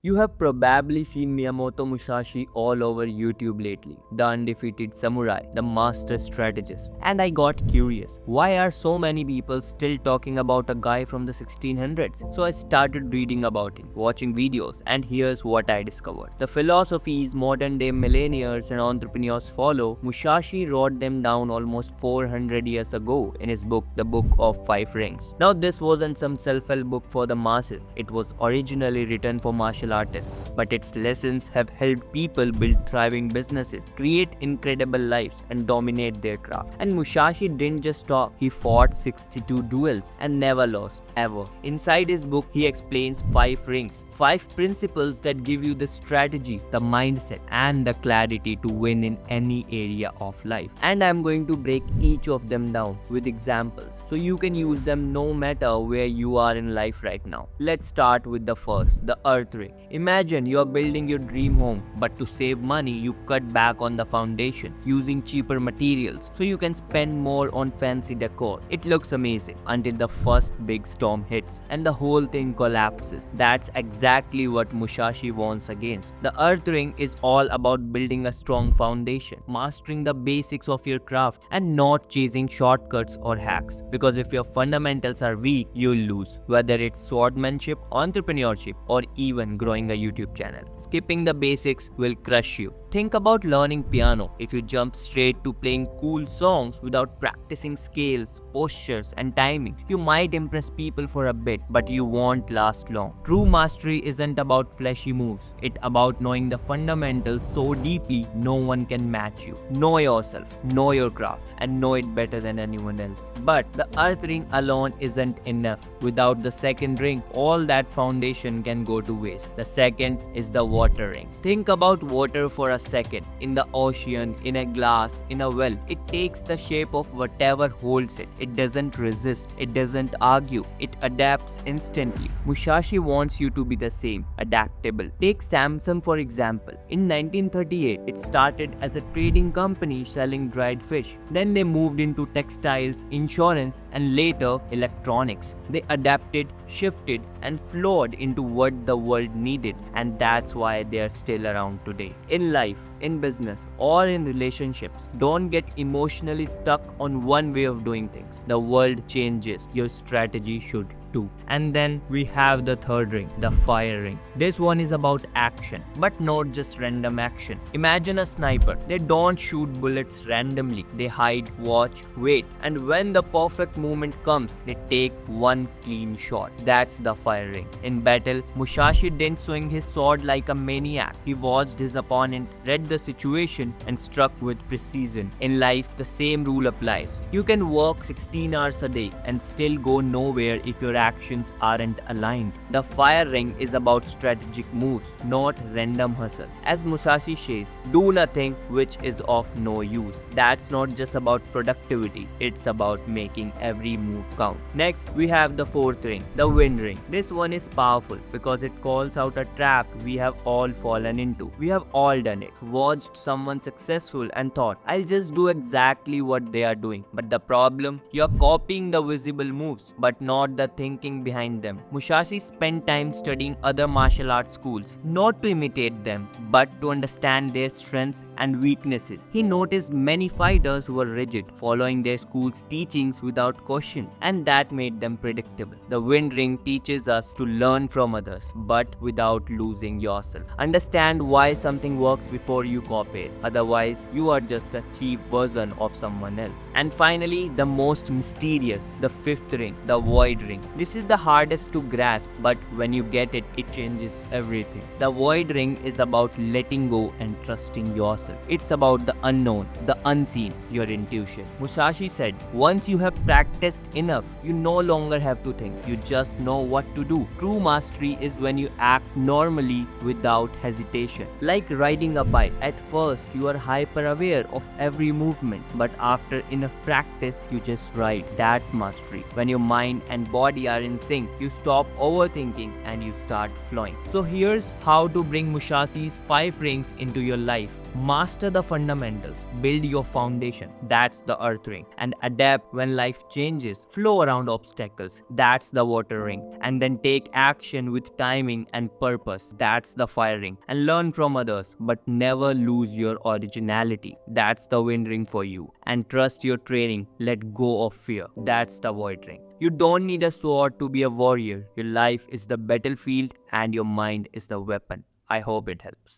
You have probably seen Miyamoto Musashi all over YouTube lately, the undefeated samurai, the master strategist. And I got curious, why are so many people still talking about a guy from the 1600s? So I started reading about him, watching videos, and here's what I discovered. The philosophies modern day millionaires and entrepreneurs follow, Musashi wrote them down almost 400 years ago in his book, The Book of Five Rings. Now, this wasn't some self-help book for the masses. It was originally written for martial artists, but its lessons have helped people build thriving businesses, create incredible lives, and dominate their craft. And Musashi didn't just talk, he fought 62 duels and never lost, ever. Inside his book, he explains 5 rings, 5 principles that give you the strategy, the mindset, and the clarity to win in any area of life. And I'm going to break each of them down with examples so you can use them no matter where you are in life right now. Let's start with the first, the earth ring. Imagine you're building your dream home, but to save money, you cut back on the foundation, using cheaper materials so you can spend more on fancy decor. It looks amazing until the first big storm hits and the whole thing collapses. That's exactly what Musashi warns against. The earth ring is all about building a strong foundation, mastering the basics of your craft, and not chasing shortcuts or hacks. Because if your fundamentals are weak, you'll lose, whether it's swordsmanship, entrepreneurship, or even growing a YouTube channel. Skipping the basics will crush you. Think about learning piano. If you jump straight to playing cool songs without practicing scales, postures, and timing, you might impress people for a bit, but you won't last long. True mastery isn't about flashy moves. It's about knowing the fundamentals so deeply no one can match you. Know yourself, know your craft, and know it better than anyone else. But the earth ring alone isn't enough. Without the second ring, all that foundation can go to waste. The second is the water ring. Think about water for a second. In the ocean, in a glass, in a well, it takes the shape of whatever holds it. It doesn't resist, it doesn't argue, it adapts instantly. Musashi wants you to be the same, adaptable. Take Samsung for example. In 1938, it started as a trading company selling dried fish. Then they moved into textiles, insurance, and later electronics. They adapted, shifted, and flowed into what the world needed, and that's why they are still around today. In life, in business, or in relationships, don't get emotionally stuck on one way of doing things. The world changes, your strategy should too. And then we have the third ring, the fire ring. This one is about action, but not just random action. Imagine a sniper. They don't shoot bullets randomly. They hide, watch, wait, and when the perfect moment comes, they take one clean shot. That's the fire ring. In battle, Musashi didn't swing his sword like a maniac. He watched his opponent, read the situation, and struck with precision. In life, the same rule applies. You can work 16 hours a day and still go nowhere if your actions aren't aligned. The fire ring is about strategic moves, not random hustle. As Musashi says, do nothing which is of no use. That's not just about productivity, it's about making every move count. Next, we have the fourth ring, the wind ring. This one is powerful because it calls out a trap we have all fallen into. We have all done it. Watched someone successful and thought, I'll just do exactly what they are doing. But the problem, you're copying the visible moves, but not the thinking behind them. Musashi spent time studying other martial arts schools, not to imitate them, but to understand their strengths and weaknesses. He noticed many fighters who were rigid, following their school's teachings without question, and that made them predictable. The wind ring teaches us to learn from others, but without losing yourself. Understand why something works before you copy it. Otherwise, you are just a cheap version of someone else. And finally, the most mysterious, the fifth ring, the void ring. This is the hardest to grasp, but when you get it, it changes everything. The void ring is about letting go and trusting yourself. It's about the unknown, the unseen, your intuition. Musashi said, once you have practiced enough, you no longer have to think. You just know what to do. True mastery is when you act normally without hesitation. Like riding a bike. At first, you are hyper aware of every movement, but after enough practice, you just ride. That's mastery. When your mind and body energy are in sync, you stop overthinking and you start flowing. So here's how to bring Musashi's 5 rings into your life. Master the fundamentals, build your foundation, that's the earth ring, and adapt when life changes, flow around obstacles, that's the water ring, and then take action with timing and purpose, that's the fire ring, and learn from others but never lose your originality, that's the wind ring for you, and trust your training, let go of fear, that's the void ring. You don't need a sword to be a warrior, your life is the battlefield and your mind is the weapon. I hope it helps.